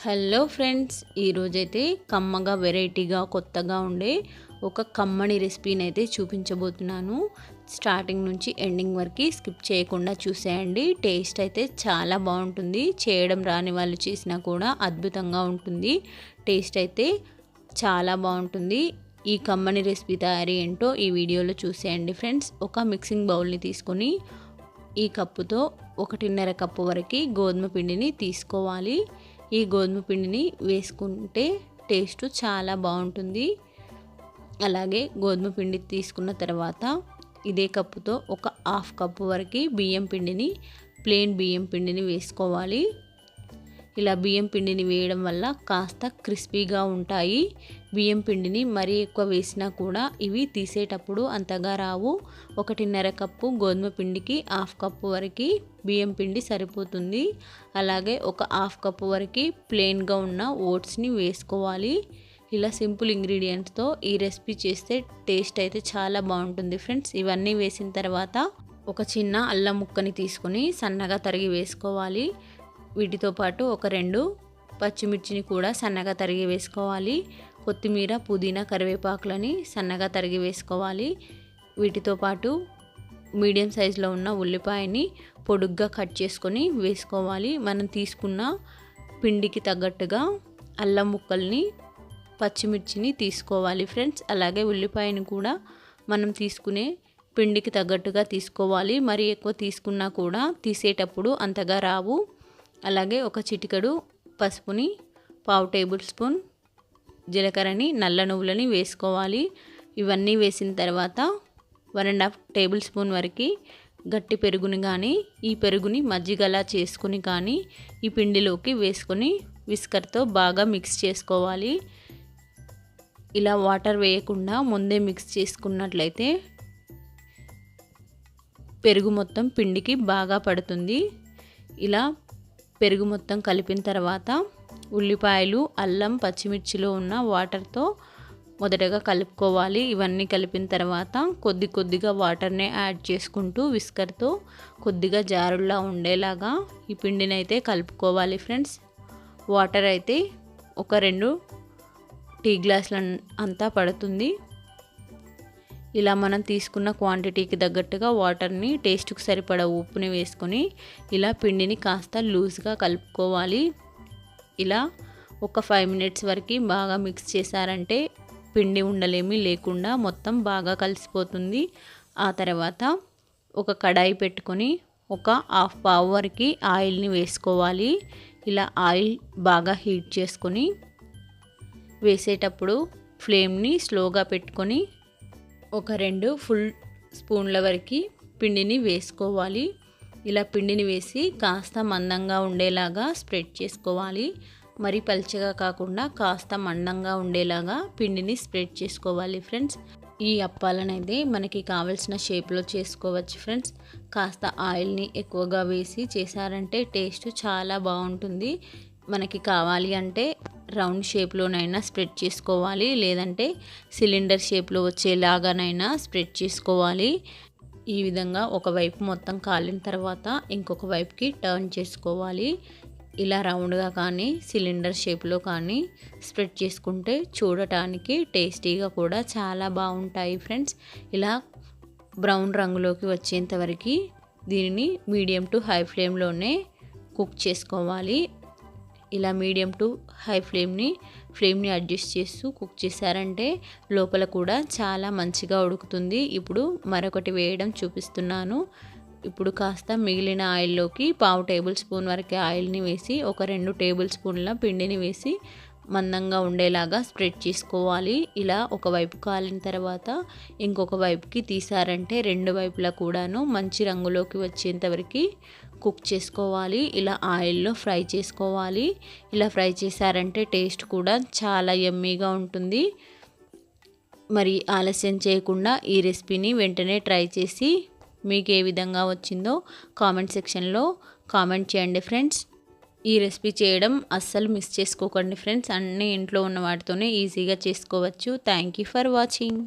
Hello friends, ఈరోజైతే కమ్మగా వెరైటీగా కొత్తగా ఉండే ఒక కమ్మని రెసిపీని అయితే చూపించబోతున్నాను. స్టార్టింగ్ నుంచి ఎండింగ్ వరకు స్కిప్ చేయకుండా చూసేయండి. టేస్ట్ అయితే చాలా బాగుంటుంది. చేయడం రాని వాళ్ళు చేసినా కూడా అద్భుతంగా ఉంటుంది. టేస్ట్ అయితే చాలా బాగుంటుంది. ఈ కమ్మని రెసిపీ తయారీ ఏంటో ఈ వీడియోలో చూసేయండి ఫ్రెండ్స్. ఒక మిక్సింగ్ బౌల్ని తీసుకొని ఈ కప్పుతో 1.5 కప్పు వరకు గోధుమ పిండిని తీసుకోవాలి. ఈ గోధుమ పిండిని వేసుకుంటే టేస్ట్ చాలా బాగుంటుంది. అలాగే గోధుమ పిండి తీసుకున్న తర్వాత ఇదే కప్పుతో ఒక 1/2 కప్పు వరకు బియ్యం పిండిని, ప్లెయిన్ బియ్యం పిండిని వేసుకోవాలి. ఇలా బియ్యం పిండిని వేయడం వల్ల కాస్త క్రిస్పీగా ఉంటాయి. బియ్యం పిండిని మరీ ఎక్కువ వేసినా కూడా ఇవి తీసేటప్పుడు అంతగా రావు. 1.5 కప్పు గోధుమ పిండికి 1/2 కప్పు వరకు బియ్యం పిండి సరిపోతుంది. అలాగే ఒక 1/2 కప్పు వరకు ప్లెయిన్గా ఉన్న ఓట్స్ని వేసుకోవాలి. ఇలా సింపుల్ ఇంగ్రీడియంట్స్తో ఈ రెసిపీ చేస్తే టేస్ట్ అయితే చాలా బాగుంటుంది ఫ్రెండ్స్. ఇవన్నీ వేసిన తర్వాత ఒక చిన్న అల్లం ముక్కని తీసుకొని సన్నగా తరిగి వేసుకోవాలి. వీటితో పాటు ఒక 2 పచ్చిమిర్చిని కూడా సన్నగా తరిగి వేసుకోవాలి. కొత్తిమీర, పుదీనా, కరివేపాకులని సన్నగా తరిగి వేసుకోవాలి. వీటితో పాటు మీడియం సైజులో ఉన్న ఉల్లిపాయని పొడుగ్గా కట్ చేసుకొని వేసుకోవాలి. మనం తీసుకున్న పిండికి తగ్గట్టుగా అల్లం ముక్కల్ని, పచ్చిమిర్చిని తీసుకోవాలి ఫ్రెండ్స్. అలాగే ఉల్లిపాయని కూడా మనం తీసుకునే పిండికి తగ్గట్టుగా తీసుకోవాలి. మరి ఎక్కువ తీసుకున్నా కూడా తీసేటప్పుడు అంతగా రావు. అలాగే ఒక చిటికెడు పసుపుని, 1/2 టేబుల్ స్పూన్ జీలకర్రని, నల్ల నువ్వులని వేసుకోవాలి. ఇవన్నీ వేసిన తర్వాత 1.5 టేబుల్ స్పూన్ వరకు గట్టి పెరుగుని కానీ, ఈ పెరుగుని మజ్జిగలా చేసుకుని కానీ ఈ పిండిలోకి వేసుకొని విస్కర్తో బాగా మిక్స్ చేసుకోవాలి. ఇలా వాటర్ వేయకుండా ముందే మిక్స్ చేసుకున్నట్లయితే పెరుగు మొత్తం పిండికి బాగా పడుతుంది. ఇలా పెరుగు మొత్తం కలిపిన తర్వాత ఉల్లిపాయలు, అల్లం, పచ్చిమిర్చిలో ఉన్న వాటర్తో మొదటగా కలుపుకోవాలి. ఇవన్నీ కలిపిన తర్వాత కొద్దిగా వాటర్ని యాడ్ చేసుకుంటూ విస్కర్తో కొద్దిగా జారులా ఉండేలాగా ఈ పిండిని అయితే కలుపుకోవాలి ఫ్రెండ్స్. వాటర్ అయితే ఒక 2 టీ గ్లాసుల అంతా పడుతుంది. ఇలా మనం తీసుకున్న క్వాంటిటీకి తగ్గట్టుగా వాటర్ని, టేస్ట్కి సరిపడా ఉప్పుని వేసుకొని ఇలా పిండిని కాస్త లూజ్గా కలుపుకోవాలి. ఇలా ఒక 5 మినిట్స్ వరకు బాగా మిక్స్ చేశారంటే పిండి ఉండలేమీ లేకుండా మొత్తం బాగా కలిసిపోతుంది. ఆ తర్వాత ఒక కడాయి పెట్టుకొని ఒక 1/2 పావు వరకు ఆయిల్ని వేసుకోవాలి. ఇలా ఆయిల్ బాగా హీట్ చేసుకొని వేసేటప్పుడు ఫ్లేమ్ని స్లోగా పెట్టుకొని ఒక 2 ఫుల్ స్పూన్ల వరకు పిండిని వేసుకోవాలి. ఇలా పిండిని వేసి కాస్త మందంగా ఉండేలాగా స్ప్రెడ్ చేసుకోవాలి. మరి పల్చగా కాకుండా కాస్త మందంగా ఉండేలాగా పిండిని స్ప్రెడ్ చేసుకోవాలి ఫ్రెండ్స్. ఈ అప్పాలనైతే మనకి కావాల్సిన షేప్లో చేసుకోవచ్చు ఫ్రెండ్స్. కాస్త ఆయిల్ని ఎక్కువగా వేసి చేశారంటే టేస్ట్ చాలా బాగుంటుంది. మనకి కావాలి అంటే రౌండ్ షేప్లోనైనా స్ప్రెడ్ చేసుకోవాలి, లేదంటే సిలిండర్ షేప్లో వచ్చేలాగానైనా స్ప్రెడ్ చేసుకోవాలి. ఈ విధంగా ఒకవైపు మొత్తం కాలిన తర్వాత ఇంకొక వైపుకి టర్న్ చేసుకోవాలి. ఇలా రౌండ్గా కానీ సిలిండర్ షేప్లో కానీ స్ప్రెడ్ చేసుకుంటే చూడటానికి టేస్టీగా కూడా చాలా బాగుంటాయి ఫ్రెండ్స్. ఇలా బ్రౌన్ రంగులోకి వచ్చేంత వరకు దీనిని మీడియం టు హై ఫ్లేమ్లోనే కుక్ చేసుకోవాలి. ఇలా మీడియం టు హై ఫ్లేమ్ని అడ్జస్ట్ చేస్తూ కుక్ చేశారంటే లోపల కూడా చాలా మంచిగా ఉడుకుతుంది. ఇప్పుడు మరొకటి వేయడం చూపిస్తున్నాను. ఇప్పుడు కాస్త మిగిలిన ఆయిల్లోకి 1/2 టేబుల్ స్పూన్ వరకు ఆయిల్ని వేసి ఒక 2 టేబుల్ స్పూన్ల పిండిని వేసి మందంగా ఉండేలాగా స్ప్రెడ్ చేసుకోవాలి. ఇలా ఒకవైపు కాలిన తర్వాత ఇంకొక వైపుకి తీసారంటే 2 వైపులా కూడాను మంచి రంగులోకి వచ్చేంత వరకు కుక్ చేసుకోవాలి. ఇలా ఆయిల్లో ఫ్రై చేసుకోవాలి. ఇలా ఫ్రై చేశారంటే టేస్ట్ కూడా చాలా యమ్మీగా ఉంటుంది. మరి ఆలస్యం చేయకుండా ఈ రెసిపీని వెంటనే ట్రై చేసి మీకు ఏ విధంగా వచ్చిందో కామెంట్ సెక్షన్లో కామెంట్ చేయండి ఫ్రెండ్స్. ఈ రెసిపీ చేయడం అస్సలు మిస్ చేసుకోకండి ఫ్రెండ్స్. అన్నీ ఇంట్లో ఉన్న వాటితోనే ఈజీగా చేసుకోవచ్చు. Thank you for watching.